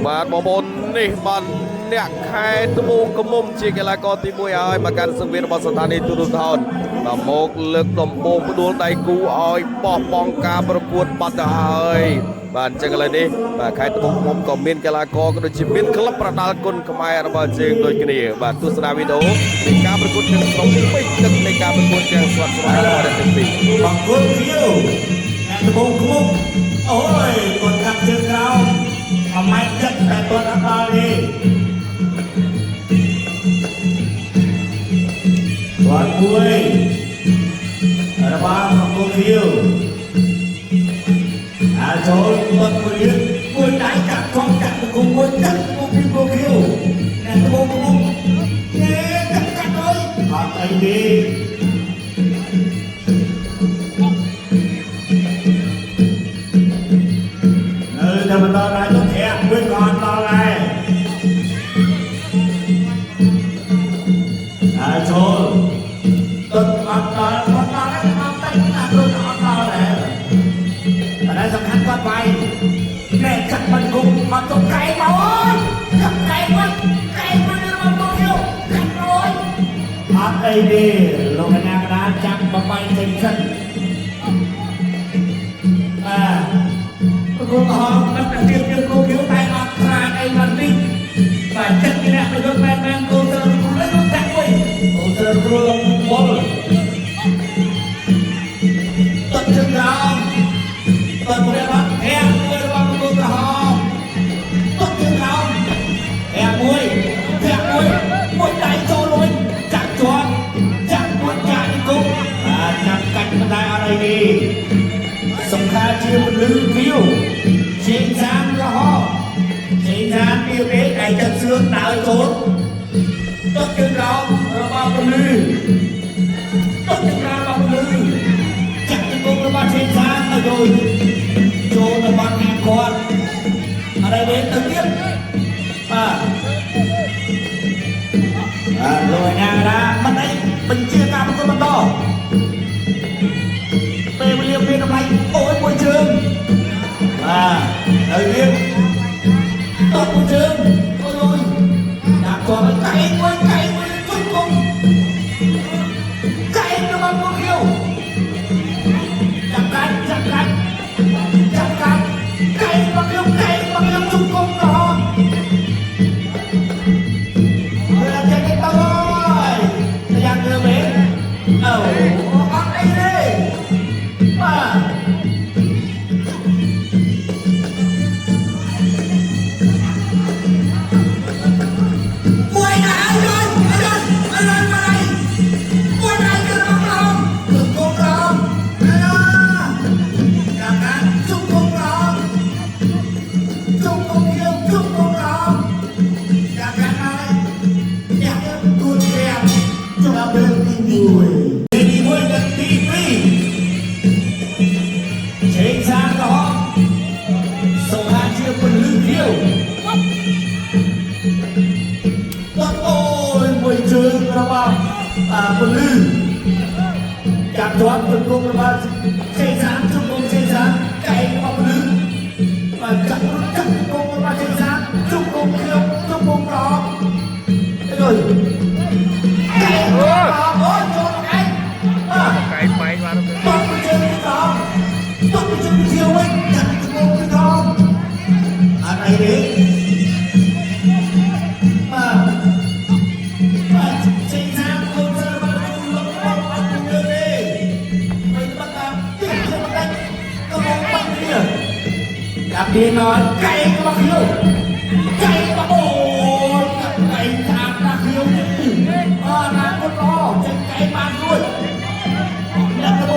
បាទបងប្អូននេះបានអ្នកខែត្បូងកមុំជាកីឡាករទី1ឲ្យមកកាន់សង្វៀនរបស់ស្ថានីយទូរទស្សន៍បាទមកលើកដំបូងផ្ដួលដៃគូឲ្យបោះបង់ការប្រកួតបាត់ទៅហើយបាទអញ្ចឹងឥឡូវនេះបាទខេត្តត្បូងឃ្មុំក៏មានកីឡាករក៏ដូចជាមានក្លឹបប្រដាល់គុណខ្មែររបស់យើងដូចគ្នាបាទទស្សនាវីដេអូនៃការប្រកួតទាំងស្រុងពេញទឹកនៃការប្រកួតទាំងស្រុងស្វាយរបស់ទាំងពីរបង្គោលខៀវអ្នកត្បូងឃ្មុំអូយគាត់កាប់ជើងក្រោមអម៉ែចិត្តតែគាត់អត់ដល់ទេគាត់មួយរបស់បង្គោលខៀវចូលគាត់មួយដៃកាប់ផងកាប់បង្គោលមួយកាប់បង្គោលខៀវអ្នកត្បូងឃ្មុំកាប់អើយអត់អីទេតែមិនដល់ដែរទៅធាក់វិញក៏អត់ដល់ដែរចូលទឹកអត់ដល់អត់ដល់ដែរអត់តែណាទៅអត់ដល់ដែរតែសំខាន់គាត់វាយអ្នកចាក់មិនគុំអត់ទៅកែមកអើយចាក់កែមករបស់មកយោចាក់រួយអត់អីទេលោកកញ្ញាកដាចាប់បបាយចេញសិនគូហងមិនតែទៀតគូគៀវតែអត់ខ្លាចអីមិនទីតែចិត្តអ្នកប្រយុទ្ធមែនគូទៅគូនេះចាក់វិញគូទៅគ្រូលំវល់ទឹកជើងក្រោមទឹកព្រះបាត់ហែកមួយរបស់គូក្រហមទឹកជើងក្រោមហែកមួយដៃចូលលួយចាក់ជាប់ចាក់មួយចាក់គុំចាប់កាច់មិនได้អត់អីទេសំខាន់ជាពលឺគៀវជាងសានរហោជាងសានពីពេកឯចិត្តសឿនដើរចូលទឹកជើងក្រោមរបស់ពលឺទឹកជើងក្រោមរបស់ពលឺចាក់ជង្គង់របស់ជាងសានទៅចូលទៅបាត់ខាងគាត់អរេទៅទៀតលោកអាណាមិនអីបញ្ជាការប្រកួតបន្តពេលវេលាមានតម្លៃអូយមួយជើងហើយទៀតតបមួយជើងអូយដាក់ជាប់កែមួយជង្គង់កែរបស់មកហៀវចាប់កាច់កែមកហៀវជង្គង់រហូតហើយតែគេទៅហើយយ៉ាងទៅវិញអូអត់អីទេបាទពលឺចាប់ជាប់ជង្គង់របស់សេសានជង្គង់សេសានកែរបស់ពលឺបាទចាប់ជង្គង់របស់សេសានជង្គង់ខ្ញុំជង្គង់ប្រងអើយកែអូចូលកែបាទកែបែកបានទៅជើងត្រង់ជើងជើងវិញចាប់ជង្គង់ត្រង់អត់អីទេđi nói cay bác hiếu cay bác ôi cay thảm bác hiếu là con lo chân cay ban luôn là cái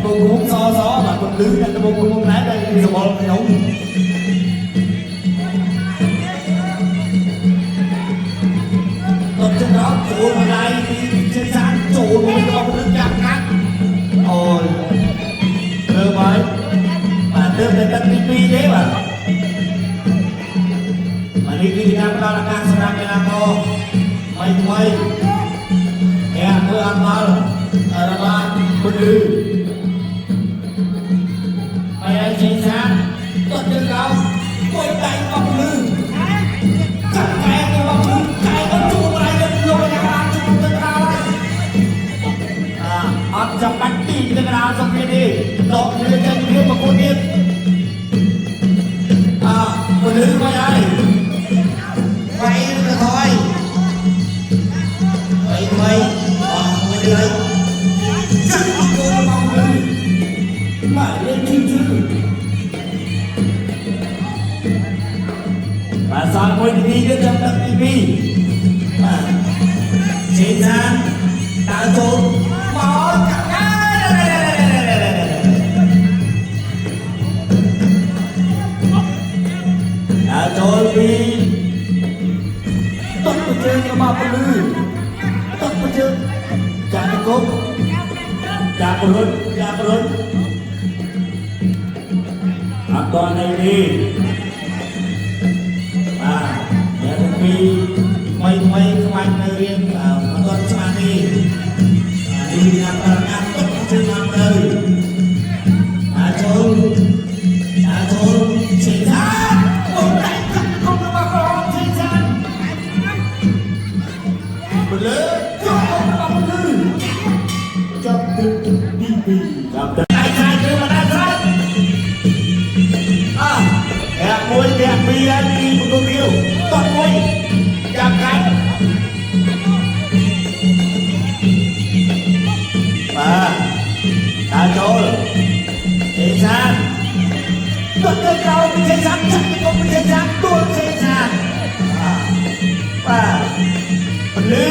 bông gió mà con lứ là cái bông lái đây bây giờ bỏ cái nấu tập chân đó trốn vào đây trên sáng trốn vào cái bông lứ chạm cắt ôi đưa mới đưa về đất TV thế mà đi đi nam ta là càng sang cái nam cô mày ya mưa ăn mal ở ba bên lư mày anh chính xác tuần chân cao ดอกเรือจันเรียบประคุณเรียบคนลืมไม่ได้ไปกระถอยไปไม่ได้จัดเอาตัวมาเลยมาเล่นชื่อภาษาคนดีก็จำตักดีเช่นนั้นตาโจหมอจักรตาโจปีต้องไปเจอกับมาปลือต้องไปเจอจากกบจากปลุนอับตอนในนี้เดี๋ยวมีไม่สมัยในเรียนมาตอนสมัยนี้ดีนะประกาศต้องถึงมาเลยอาโจเสียท่าโอ้ได้จับคนมาครองเสียท่าไปเลยจับคนมาเลยจับตึกดีจับตึกไอ้ชายเจอมาได้ครับแอบมวยแอบเบียร์ดีประตูเดียวต้นมวยจับกันมาตาโจเสียท่าต้นเดินเราไม่ใช่ช้างจับก็ไม่ใช่ช้างตัวไม่ใช่ช้างป้าปลื้